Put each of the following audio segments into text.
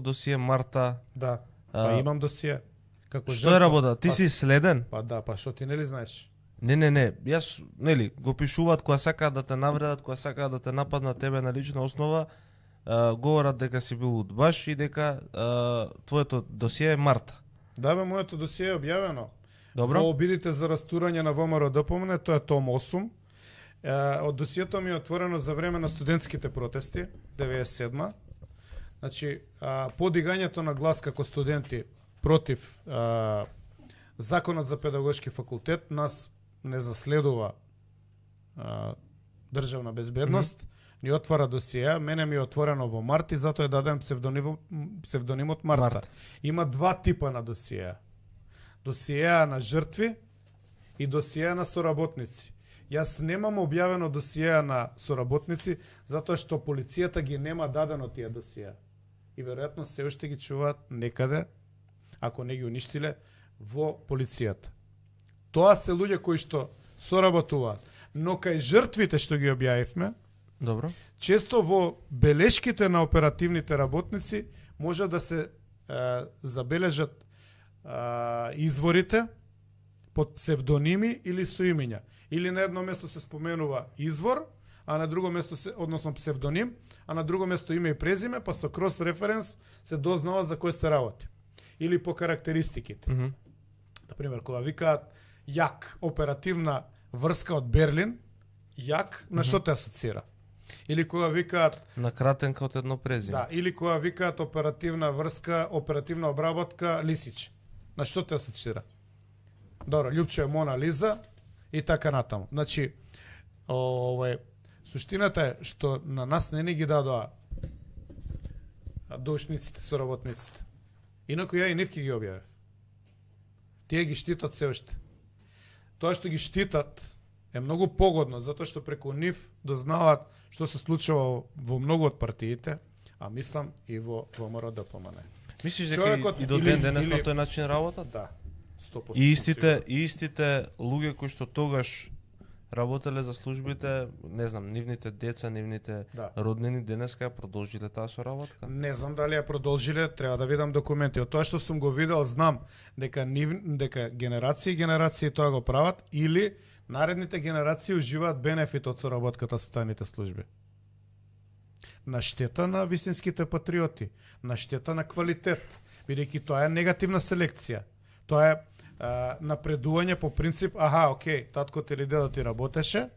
досие Марта. Да. Па имам досие. Како Што е работа? Ти си следен? Па да, па што ти нели знаеш? Не. Јас, нели, го пишуваат кога сакаат да те навредат, кога сакаат да те нападнат тебе на лична основа, говорат дека си бил удбаш и дека твоето досие е Марта. Да бе, моето досие е објавено. Добро. Во обидите за растурање на ВМРО ДПМН, тоа е том 8. Од досието ми е отворено за време на студентските протести, 97-ма. Значи, подигањето на глас како студенти против Законот за педагошки факултет нас не заследува државна безбедност, ни отвара досија, мене ми е отворено во март и затоа е даден псевдонимот Марта. Има два типа на досија. Досија на жртви и досија на соработници. Јас немам објавено досија на соработници, затоа што полицијата ги нема дадено тие досија. И веројатно се уште ги чуваат некаде, ако не ги уништиле, во полицијата. Тоа се луѓе кои што соработуваат, но кај жртвите што ги објавивме, Добро. често во белешките на оперативните работници може да се забележат изворите под псевдоними или соимиња. Или на едно место се споменува извор, а на друго место односно псевдоним, а на друго место име и презиме, па со крос референс се дознава за кој се работи. Или по карактеристиките. Например, кога викаат Јак, оперативна врска од Берлин, Јак, на што те асоцира? Или кога викаат на кратенка од едно презиме. Да, или кога викаат оперативна врска, оперативна обработка Лисич. На што те асоцира? Добро, Љупчо е Мона Лиза и така натаму. Значи, суштината е што на нас не ги дадоа доушниците, соработниците. Инаку ја и нив ги објавив. Тие ги штитат се уште. Тоа што ги штитат е многу погодно, затоа што преку нив дознаваат што се случува во многу од партиите, а мислам и во ВМРО ДПМН. Мислиш дека и до ден денес на тој начин работат? Да. 100%. И истите луѓе кои што тогаш работеле за службите, не знам, нивните деца, нивните роднини денеска ја продолжиле таа соработка? Не знам дали ја продолжиле, треба да видам документи. Од тоа што сум го видел, знам дека генерации и генерации тоа го прават или наредните генерации уживаат бенефит од соработката со тајните служби. На штета на вистинските патриоти, на штета на квалитет, бидејќи тоа е негативна селекција. Тоа е напредување по принцип, окей, татко ти или дедо ти работеше,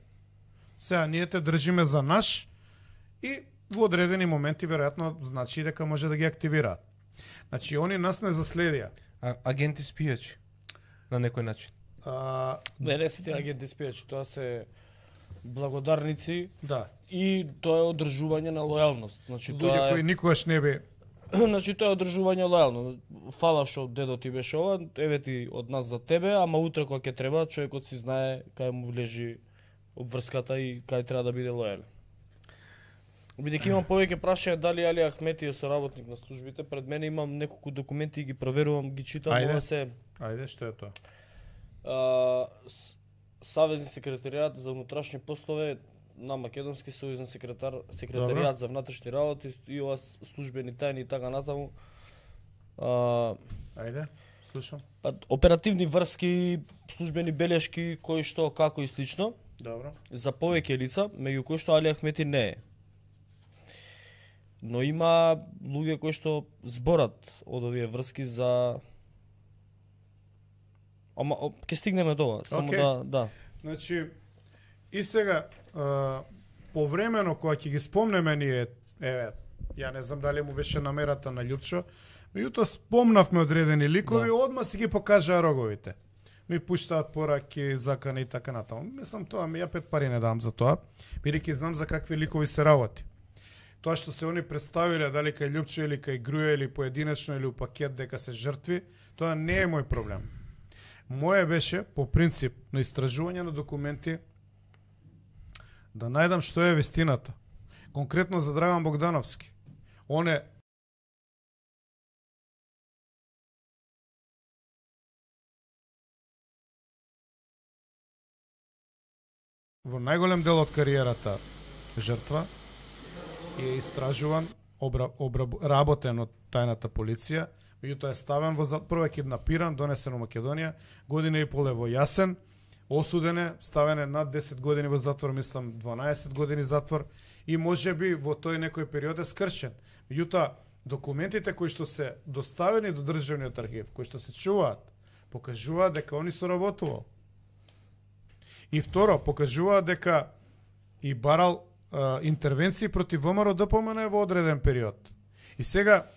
сега ние те држиме за наш и во одредени моменти веројатно значи дека може да ги активираат. Значи, они нас не заследија. Агенти спијачи, на некој начин. Не се тие агенти спијачи, тоа се благодарници, да. И тоа е одржување на лојалност. Значи, луѓе кои никогаш не би... Значи, тоа е одржување лојално. Фала што дедо ти беше ова, еве ти од нас за тебе, ама утре кога ќе треба, човекот си знае кај му влежи обврската и кај треба да биде лојален. Бидејќи имам повеќе прашања дали Али Ахмети е соработник на службите, пред мене имам неколку документи и ги проверувам, ги читам, Ајде, што е тоа? Савезни секретаријат за внутрашни послове на Македонски сојузен секретаријат за внатрешни работи и ова службени тајни и така натаму. Ајде, слушам. Оперативни врски, службени белешки, кои што, како и слично. Добро. За повеќе лица, меѓу кои што Али Ахмети не е. Но има луѓе кои што зборат од овие врски за... Ама, ќе стигнеме до ова, само да. Значи, и сега, повремено, кога ќе ги спомнеме ние, ја не знам дали му беше намерата на Љупчо, меѓутоа спомнавме одредени ликови, одма си ги покажаа роговите. Ми пуштаат пораки, закани и така натаму. Мислам тоа, ја 5 пари не дам за тоа, бидејќи знам за какви ликови се работи. Тоа што се они представиле, дали кај Љупчо или кај Груја или поединечно или у пакет дека се жртви, тоа не е мој проблем. Моje беше, по принцип на истражување на документи, да најдам што е вистината. Конкретно за Драган Богдановски. Он е во најголем дел од кариерата жртва и е истражуван работен од тајната полиција, меѓутоа е ставен во прво е киднапиран, донесен во Македонија, година и пол е во Јасен, осуден е, ставен е над 10 години во затвор, мислам 12 години затвор и можеби во тој некој период е скршен. Меѓутоа, документите кои што се доставени до државниот архив, кои што се чуваат, покажуваат дека они соработувал. И второ, покажуваат дека и барал интервенции против ВМРО ДПМН во одреден период. И сега,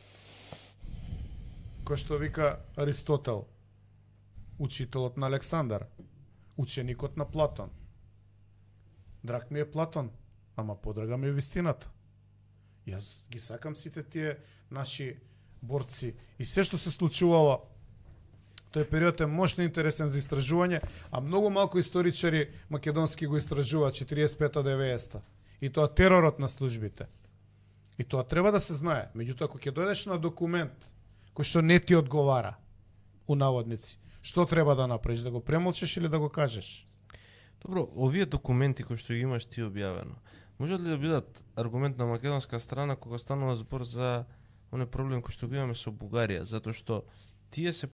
кој што вика Аристотел, учителот на Александар, ученикот на Платон. Драг ми е Платон, ама подрага ми е вистината. Јас ги сакам сите тие наши борци и се што се случувало тој период е мощно интересен за истражување, а многу малку историчари македонски го истражуваат 45-90. И тоа теророт на службите. И тоа треба да се знае. Меѓутоа, кога ќе дојдеш на документ кој што не ти одговара, у наводници, што треба да направиш? Да го премолчиш или да го кажеш? Добро, овие документи кои што ги имаш ти објавено, можат ли да бидат аргумент на македонска страна кога станува збор за оне проблем кој што го имаме со Бугарија, затоа што тие се